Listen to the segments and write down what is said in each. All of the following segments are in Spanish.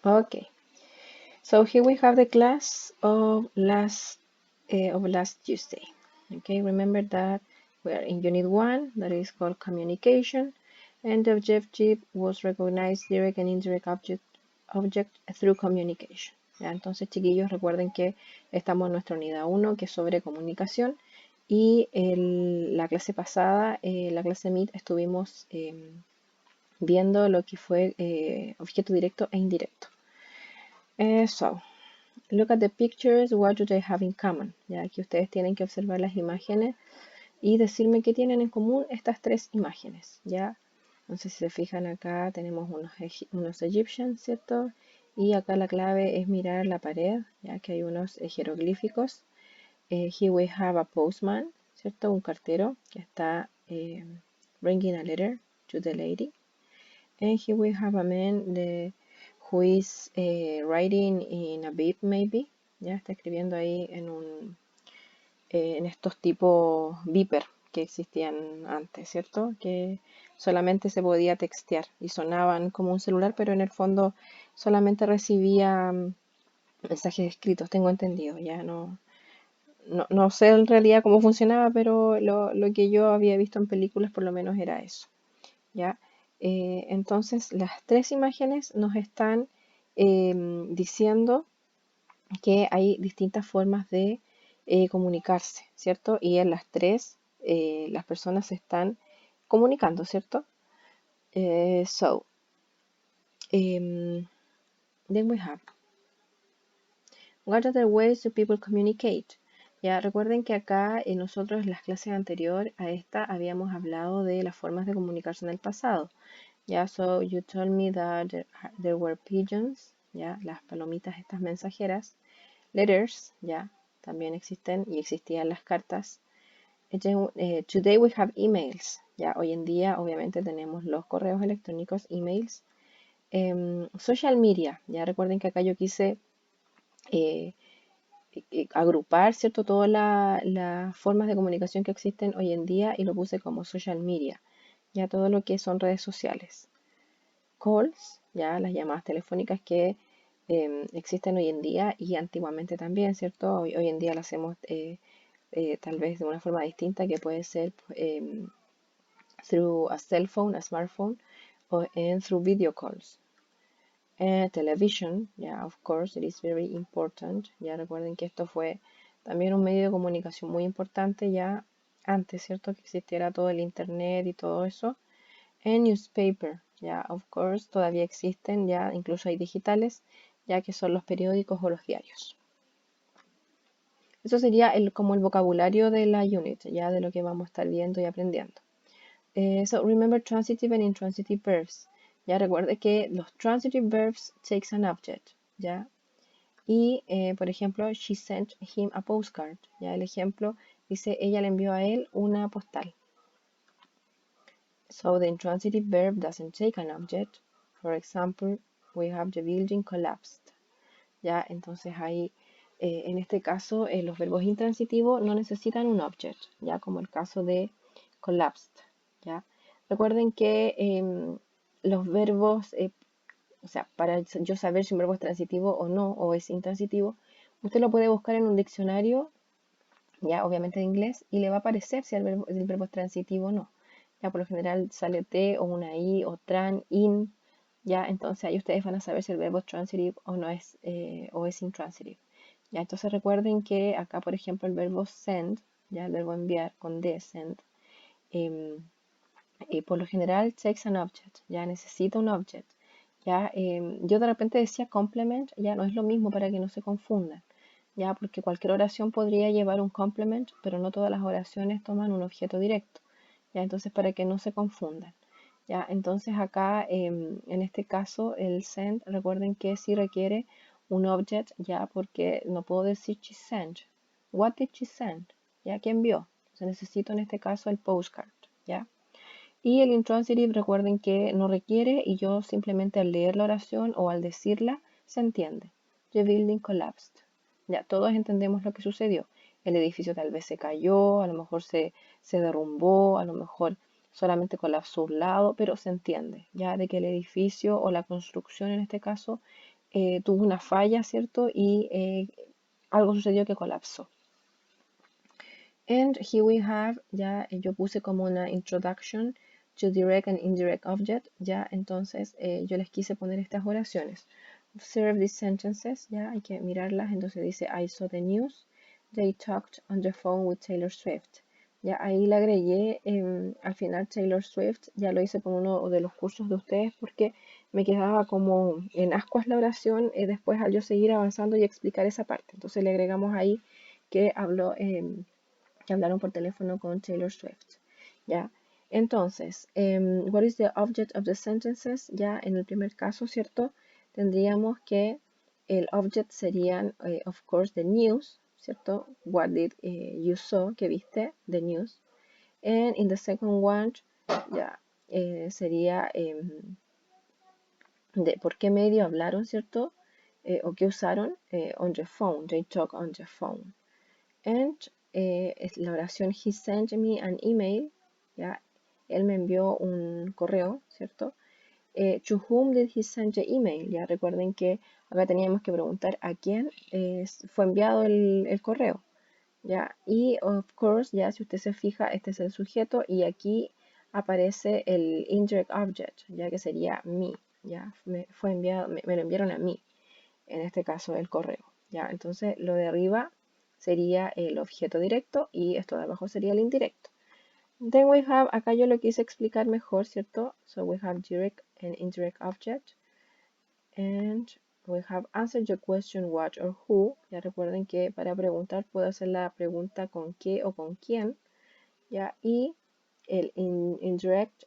Okay, so here we have the class of last Tuesday. Okay, remember that we are in Unit 1, that is called Communication, and the objective was recognize direct and indirect object through communication. ¿Ya? Entonces, chiquillos, recuerden que estamos en nuestra unidad 1, que es sobre comunicación, y la clase pasada, la clase MIT, estuvimos viendo lo que fue objeto directo e indirecto. So, look at the pictures, what do they have in common? Ya aquí ustedes tienen que observar las imágenes y decirme qué tienen en común estas tres imágenes, ¿ya? Entonces, si se fijan acá, tenemos unos Egyptians, ¿cierto? Y acá la clave es mirar la pared, ya que hay unos jeroglíficos. Here we have a postman, ¿cierto? Un cartero que está bringing a letter to the lady. And here we have a man who is writing in a bib, maybe. Ya está escribiendo ahí en estos tipos beeper que existían antes, ¿cierto? Que solamente se podía textear y sonaban como un celular, pero en el fondo solamente recibía mensajes escritos, tengo entendido. Ya no sé en realidad cómo funcionaba, pero lo que yo había visto en películas por lo menos era eso. ¿Ya? Entonces, las tres imágenes nos están diciendo que hay distintas formas de comunicarse, ¿cierto? Y en las tres, las personas se están comunicando, ¿cierto? So, then we have, what other ways do people communicate? Ya recuerden que acá nosotros en las clases anteriores a esta habíamos hablado de las formas de comunicarse en el pasado. Ya, so you told me that there were pigeons, ya, las palomitas estas mensajeras, letters, ya, también existen y existían las cartas. Today we have emails, ya, hoy en día obviamente tenemos los correos electrónicos, emails. Social media, ya recuerden que acá yo quise agrupar, ¿cierto? Todas las formas de comunicación que existen hoy en día y lo puse como social media, ya todo lo que son redes sociales. Calls, ya las llamadas telefónicas que existen hoy en día y antiguamente también, ¿cierto? Hoy en día las hacemos tal vez de una forma distinta que puede ser through a cell phone, a smartphone, or through video calls. Television, yeah, of course, it is very important. Ya recuerden que esto fue también un medio de comunicación muy importante ya antes, ¿cierto? Que existiera todo el internet y todo eso. And newspaper, ya, of course, todavía existen, ya, incluso hay digitales, ya que son los periódicos o los diarios. Eso sería como el vocabulario de la unit, ya de lo que vamos a estar viendo y aprendiendo. So remember transitive and intransitive verbs. Ya recuerde que los transitive verbs takes an object, ya. Y por ejemplo, she sent him a postcard. Ya el ejemplo dice ella le envió a él una postal. So the intransitive verb doesn't take an object. For example, we have the building collapsed. Ya, entonces ahí, en este caso, los verbos intransitivos no necesitan un object, ya como el caso de collapsed. Ya, recuerden que los verbos, o sea, para yo saber si un verbo es transitivo o no, o es intransitivo, usted lo puede buscar en un diccionario, ya obviamente de inglés, y le va a aparecer si el verbo es transitivo o no. Ya por lo general sale T o una I o tran, in, ya entonces ahí ustedes van a saber si el verbo es transitive o es intransitive. Ya entonces recuerden que acá por ejemplo el verbo send, ya el verbo enviar con D, send, por lo general takes an object, ya necesita un object. Ya yo de repente decía complement, ya no es lo mismo para que no se confundan. Ya porque cualquier oración podría llevar un complement, pero no todas las oraciones toman un objeto directo. Ya, entonces para que no se confundan. Ya, entonces acá en este caso el send, recuerden que sí requiere un object, ya porque no puedo decir she sent. What did she send? Ya, ¿qué envió? Entonces necesito en este caso el postcard, ya. Y el intransitive, recuerden que no requiere y yo simplemente al leer la oración o al decirla se entiende. The building collapsed. Ya, todos entendemos lo que sucedió. El edificio tal vez se cayó, a lo mejor se derrumbó, a lo mejor solamente colapsó un lado, pero se entiende, ya de que el edificio o la construcción en este caso tuvo una falla, ¿cierto? Y algo sucedió que colapsó. And here we have, ya yo puse como una introduction to direct and indirect object, ya entonces yo les quise poner estas oraciones. Observe these sentences, ya hay que mirarlas, entonces dice I saw the news, they talked on the phone with Taylor Swift. Ya ahí le agregué al final Taylor Swift, ya lo hice con uno de los cursos de ustedes porque me quedaba como en ascuas la oración después al yo seguir avanzando y explicar esa parte. Entonces le agregamos ahí que habló que hablaron por teléfono con Taylor Swift. ¿Ya? Entonces, what is the object of the sentences? Ya en el primer caso, ¿cierto? Tendríamos que el object serían, of course, the news, ¿cierto? What did you saw, que viste, the news. And in the second one, ya, sería de por qué medio hablaron, ¿cierto? O qué usaron, on the phone, they talk on the phone. And es la oración he sent me an email, ¿ya? Él me envió un correo, ¿cierto? To whom did he send the email? Ya recuerden que acá teníamos que preguntar a quién fue enviado el correo, ¿ya? Y of course, ya si usted se fija, este es el sujeto y aquí aparece el indirect object, ya que sería me, ¿ya? Fue enviado, me lo enviaron a mí, en este caso el correo, ¿ya? Entonces lo de arriba sería el objeto directo y esto de abajo sería el indirecto. Then we have, acá yo lo quise explicar mejor, ¿cierto? So we have direct and indirect object. And we have answered your question what or who. Ya recuerden que para preguntar puedo hacer la pregunta con qué o con quién. ¿Ya? Y el indirect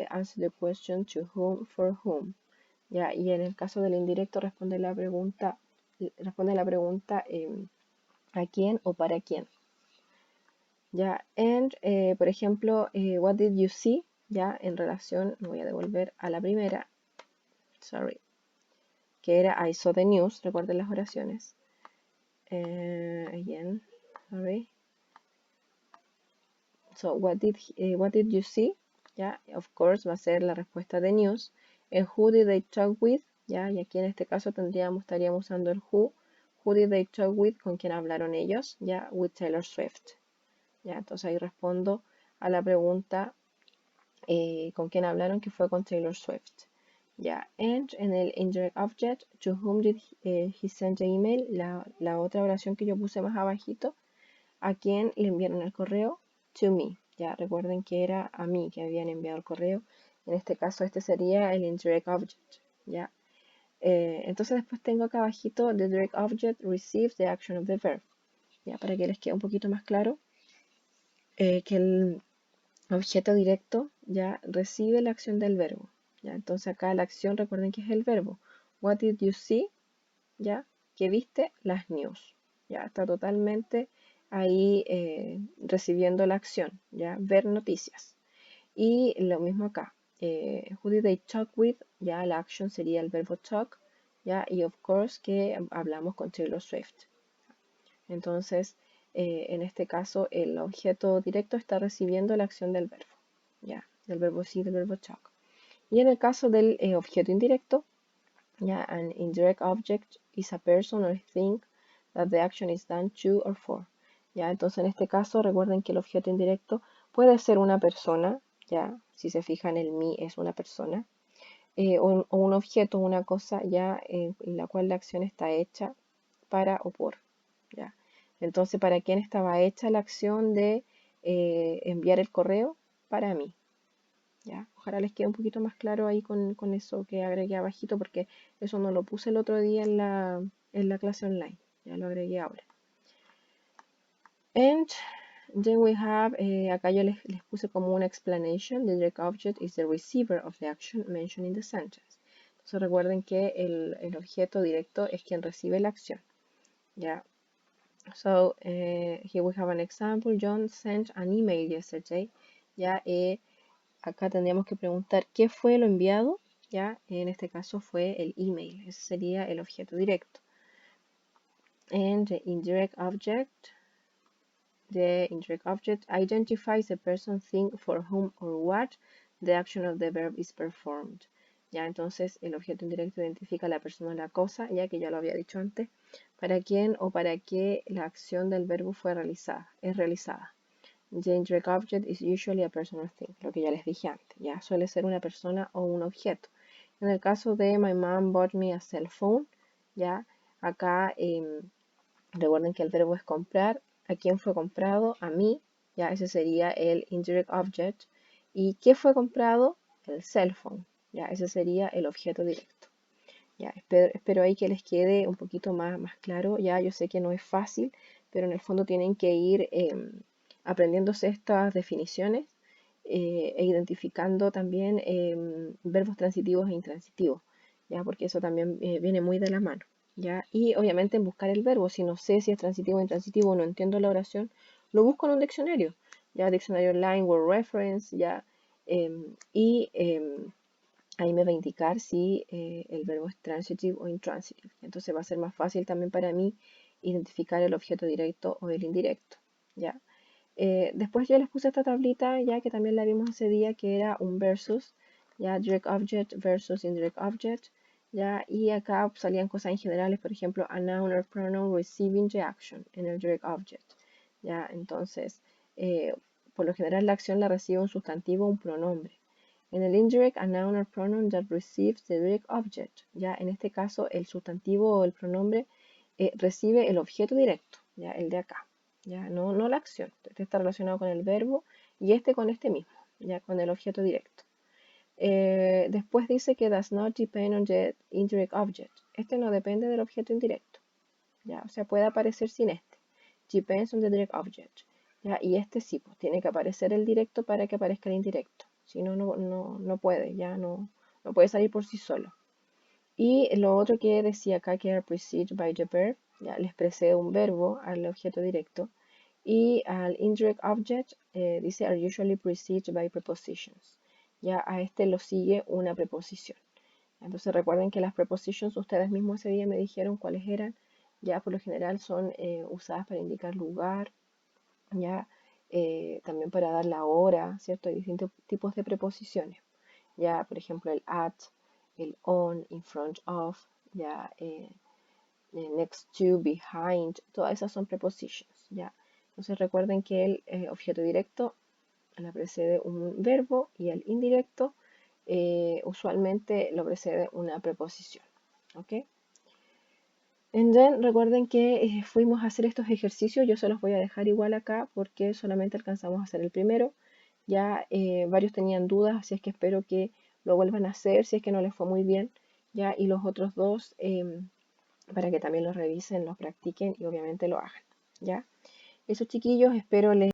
answer the question to whom, for whom. ¿Ya? Y en el caso del indirecto responde la pregunta a quién o para quién. Ya, and por ejemplo, what did you see? Ya, en relación, me voy a devolver a la primera, sorry, que era I saw the news, recuerden las oraciones. Again, sorry. So, what did you see? Ya, of course, va a ser la respuesta de news. And who did they talk with? Ya, y aquí en este caso estaríamos usando el who. Who did they talk with? ¿Con quién hablaron ellos? Ya, with Taylor Swift. Ya, entonces ahí respondo a la pregunta con quién hablaron, que fue con Taylor Swift. Ya, and en el indirect object, to whom did he send the email, la otra oración que yo puse más abajito, a quién le enviaron el correo, to me. Ya, recuerden que era a mí que habían enviado el correo. En este caso, este sería el indirect object. Ya. Entonces después tengo acá abajito, the direct object receives the action of the verb. Ya, para que les quede un poquito más claro que el objeto directo ya recibe la acción del verbo. ¿Ya? Entonces acá la acción, recuerden que es el verbo. What did you see? ¿Ya? ¿Qué viste? Las news. Ya está totalmente ahí recibiendo la acción, ¿ya? Ver noticias. Y lo mismo acá. Who did they talk with? Ya la acción sería el verbo talk, ¿ya? Y of course que hablamos con Taylor Swift. Entonces, en este caso, el objeto directo está recibiendo la acción del verbo, ¿ya? Del verbo see, del verbo talk. Y en el caso del objeto indirecto, ¿ya? An indirect object is a person or thing that the action is done to or for, ¿ya? Entonces, en este caso, recuerden que el objeto indirecto puede ser una persona, ¿ya? Si se fijan, el me es una persona, o un objeto, una cosa, ¿ya? En la cual la acción está hecha para o por, ¿ya? Entonces, ¿para quién estaba hecha la acción de enviar el correo? Para mí, ¿ya? Ojalá les quede un poquito más claro ahí con eso que agregué abajito, porque eso no lo puse el otro día en la clase online, ya lo agregué ahora. And then we have, acá yo les puse como una explanation, the direct object is the receiver of the action mentioned in the sentence. Entonces recuerden que el objeto directo es quien recibe la acción, ¿ya? So here we have an example. John sent an email yesterday. Ya acá tendríamos que preguntar qué fue lo enviado. Ya en este caso fue el email. Ese sería el objeto directo. And the indirect object the indirect object identifies the person, thing, for whom or what the action of the verb is performed. Ya, entonces el objeto indirecto identifica a la persona o la cosa, ya que ya lo había dicho antes, para quién o para qué la acción del verbo es realizada. The indirect object is usually a person or thing, lo que ya les dije antes, ya suele ser una persona o un objeto. En el caso de my mom bought me a cell phone, ya acá recuerden que el verbo es comprar. ¿A quién fue comprado? A mí. Ya, ese sería el indirect object. ¿Y qué fue comprado? El cell phone. Ya, ese sería el objeto directo. Ya, espero ahí que les quede un poquito más claro. Ya, yo sé que no es fácil, pero en el fondo tienen que ir aprendiéndose estas definiciones e identificando también verbos transitivos e intransitivos, ya, porque eso también viene muy de la mano. ¿Ya? Y obviamente en buscar el verbo, si no sé si es transitivo o intransitivo, no entiendo la oración, lo busco en un diccionario, ya diccionario online, word reference, ya, y ahí me va a indicar si el verbo es transitive o intransitive. Entonces va a ser más fácil también para mí identificar el objeto directo o el indirecto, ya. Después yo les puse esta tablita ya que también la vimos ese día, que era un versus, ya direct object versus indirect object, ya, y acá salían cosas en generales, por ejemplo, a noun or pronoun receiving the action en el direct object, ya, entonces, por lo general la acción la recibe un sustantivo o un pronombre. En el indirect, a noun or pronoun that receives the direct object, ya, en este caso el sustantivo o el pronombre recibe el objeto directo, ya, el de acá. Ya, no la acción. Este está relacionado con el verbo y este con este mismo, ya con el objeto directo. Después dice que does not depend on the indirect object. Este no depende del objeto indirecto, ya, o sea, puede aparecer sin este. Depends on the direct object. Ya, y este sí, pues tiene que aparecer el directo para que aparezca el indirecto. Si no, no puede, ya no puede salir por sí solo. Y lo otro que decía acá, que era preceded by the verb, ya les precede un verbo al objeto directo. Y al indirect object dice are usually preceded by prepositions. Ya a este lo sigue una preposición. Entonces recuerden que las prepositions ustedes mismos ese día me dijeron cuáles eran. Ya por lo general son usadas para indicar lugar, ya también para dar la hora, ¿cierto? Hay distintos tipos de preposiciones. Ya por ejemplo el at, el on, in front of, ya next to, behind, todas esas son prepositions, ya. Entonces recuerden que el objeto directo la precede un verbo y el indirecto usualmente lo precede una preposición, ¿ok? And then recuerden que fuimos a hacer estos ejercicios, yo se los voy a dejar igual acá porque solamente alcanzamos a hacer el primero, ya varios tenían dudas, así es que espero que lo vuelvan a hacer si es que no les fue muy bien, ya, y los otros dos para que también lo revisen, lo practiquen y obviamente lo hagan, ¿ya? Eso chiquillos, espero les